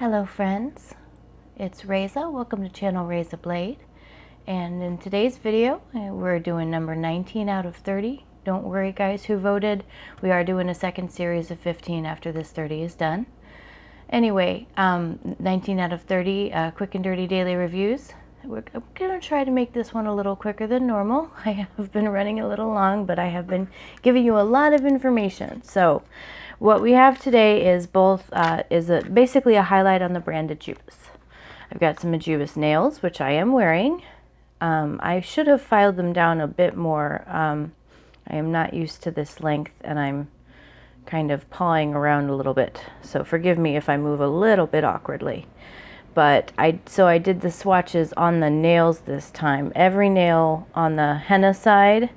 Hello friends, it's Reza. Welcome to channel Reza Blade. And in today's video, we're doing number 19 out of 30. Don't worry guys who voted, we are doing a second series of 15 after this 30 is done. Anyway, 19 out of 30 quick and dirty daily reviews. I'm gonna try to make this one a little quicker than normal. I have been running a little long, but I have been giving you a lot of information. So what we have today is basically a highlight on the brand Ejiubas. I've got some Ejiubas nails, which I am wearing. I should have filed them down a bit more. I am not used to this length and I'm kind of pawing around a little bit. So forgive me if I move a little bit awkwardly. But I did the swatches on the nails this time. Every nail on the henna side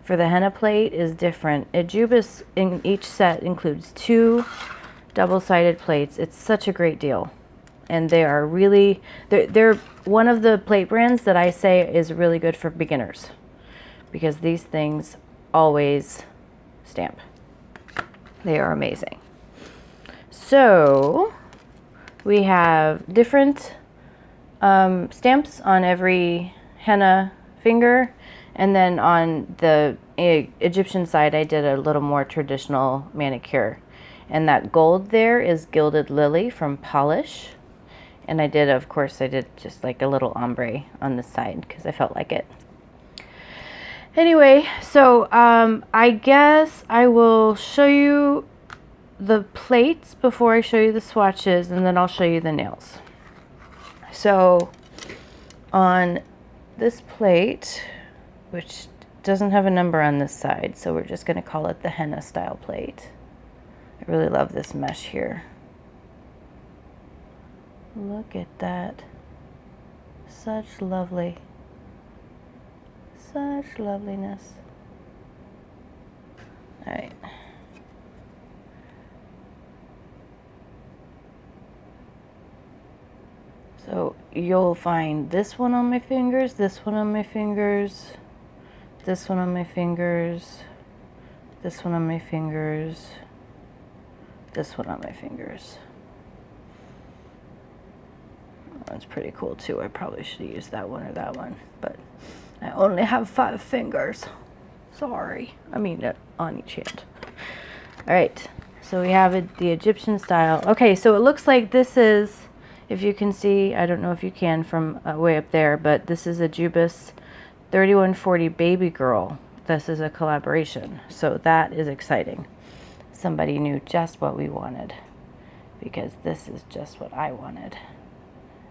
for the henna plate is different. Ejiubas in each set includes 2 double-sided plates. It's such a great deal. And they are really, they're one of the plate brands that I say is really good for beginners. Because these things always stamp. They are amazing. So we have different stamps on every henna finger, and then on the Egyptian side I did a little more traditional manicure, and that gold there is Gilded Lily from Polish, and I did just like a little ombre on the side because I felt like it. Anyway, so I guess I will show you the plates before I show you the swatches, and then I'll show you the nails. So on this plate, which doesn't have a number on this side, so we're just going to call it the henna style plate. I really love this mesh here. Look at that. Such loveliness. All right. So you'll find this one on my fingers, this one on my fingers, this one on my fingers, this one on my fingers, this one on my fingers. That one's pretty cool too. I probably should have used that one or that one, but I only have 5 fingers. Sorry. I mean, on each hand. All right, so we have the Egyptian style. Okay, so it looks like this is, if you can see, I don't know if you can from way up there, but this is Ejiubas&3140 Babygirl. This is a collaboration, so that is exciting. Somebody knew just what we wanted, because this is just what I wanted.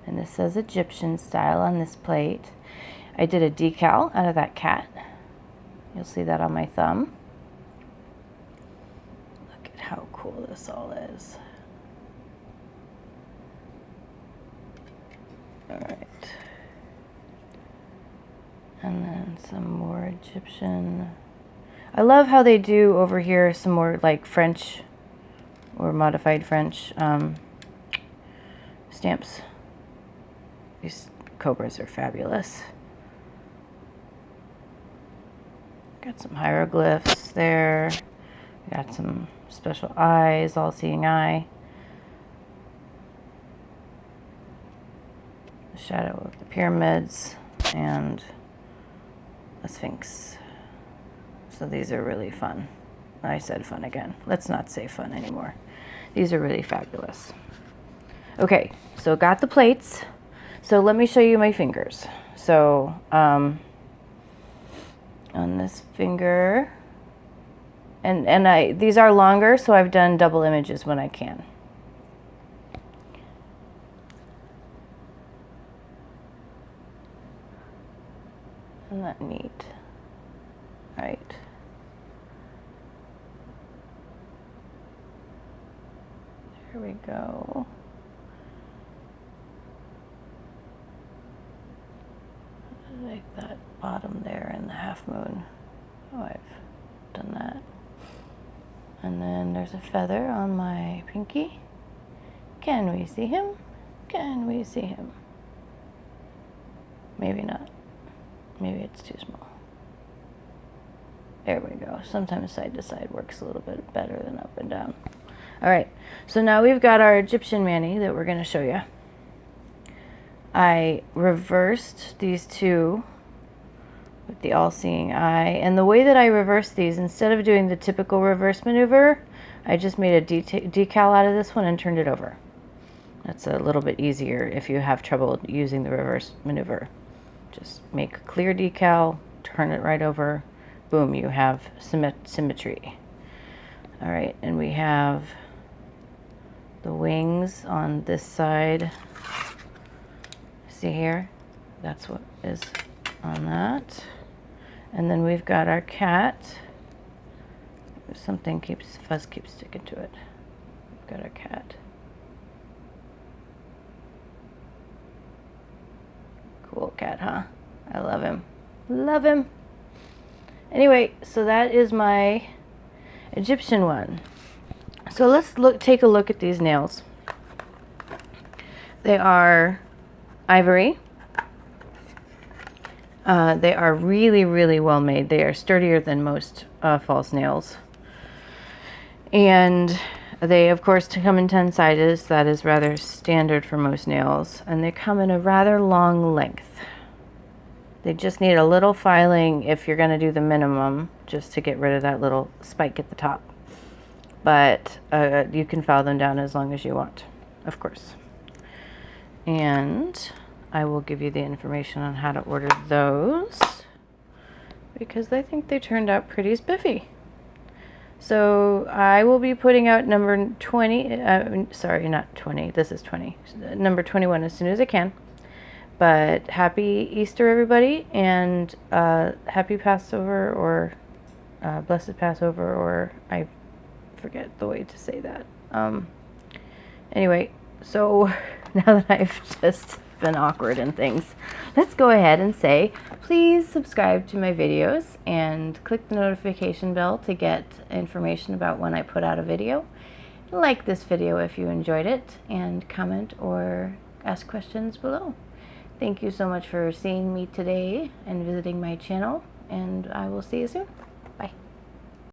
And this says Egyptian style on this plate. I did a decal out of that cat. You'll see that on my thumb. Look at how cool this all is. All right. And then some more Egyptian. I love how they do over here some more like French or modified French stamps. These cobras are fabulous. Got some hieroglyphs there. Got some special eyes, all-seeing eye. The shadow of the pyramids and a sphinx. So these are really fun. I said fun again. Let's not say fun anymore. These are really fabulous. Okay, so got the plates. So let me show you my fingers. So on this finger, and these are longer, so I've done double images when I can. Isn't that neat? All right. There we go. Like that bottom there and the half moon. Oh, I've done that. And then there's a feather on my pinky. Can we see him? Can we see him? Maybe not. Maybe it's too small. There we go. Sometimes side to side works a little bit better than up and down. All right, so now we've got our Egyptian mani that we're going to show you. I reversed these two with the all-seeing eye, and the way that I reversed these, instead of doing the typical reverse maneuver, I just made a decal out of this one and turned it over. That's a little bit easier if you have trouble using the reverse maneuver. Just make a clear decal, turn it right over, boom, you have symmetry. All right, and we have the wings on this side. See here? That's what is on that. And then we've got our cat. Fuzz keeps sticking to it. We've got our cat. Cool cat, huh? I love him. Love him. Anyway, so that is my Egyptian one. So let's take a look at these nails. They are ivory. They are really, really well made. They are sturdier than most false nails. And they, of course, come in 10 sizes. That is rather standard for most nails. And they come in a rather long length. They just need a little filing if you're going to do the minimum, just to get rid of that little spike at the top. But you can file them down as long as you want, of course. And I will give you the information on how to order those, because I think they turned out pretty spiffy. So I will be putting out number 20, sorry, not 20, this is 20, number 21 as soon as I can. But happy Easter, everybody, and happy Passover, or blessed Passover, or I forget the way to say that. Anyway, so now that I've just been awkward and things, let's go ahead and say, please subscribe to my videos and click the notification bell to get information about when I put out a video. Like this video if you enjoyed it, and comment or ask questions below. Thank you so much for seeing me today and visiting my channel, and I will see you soon.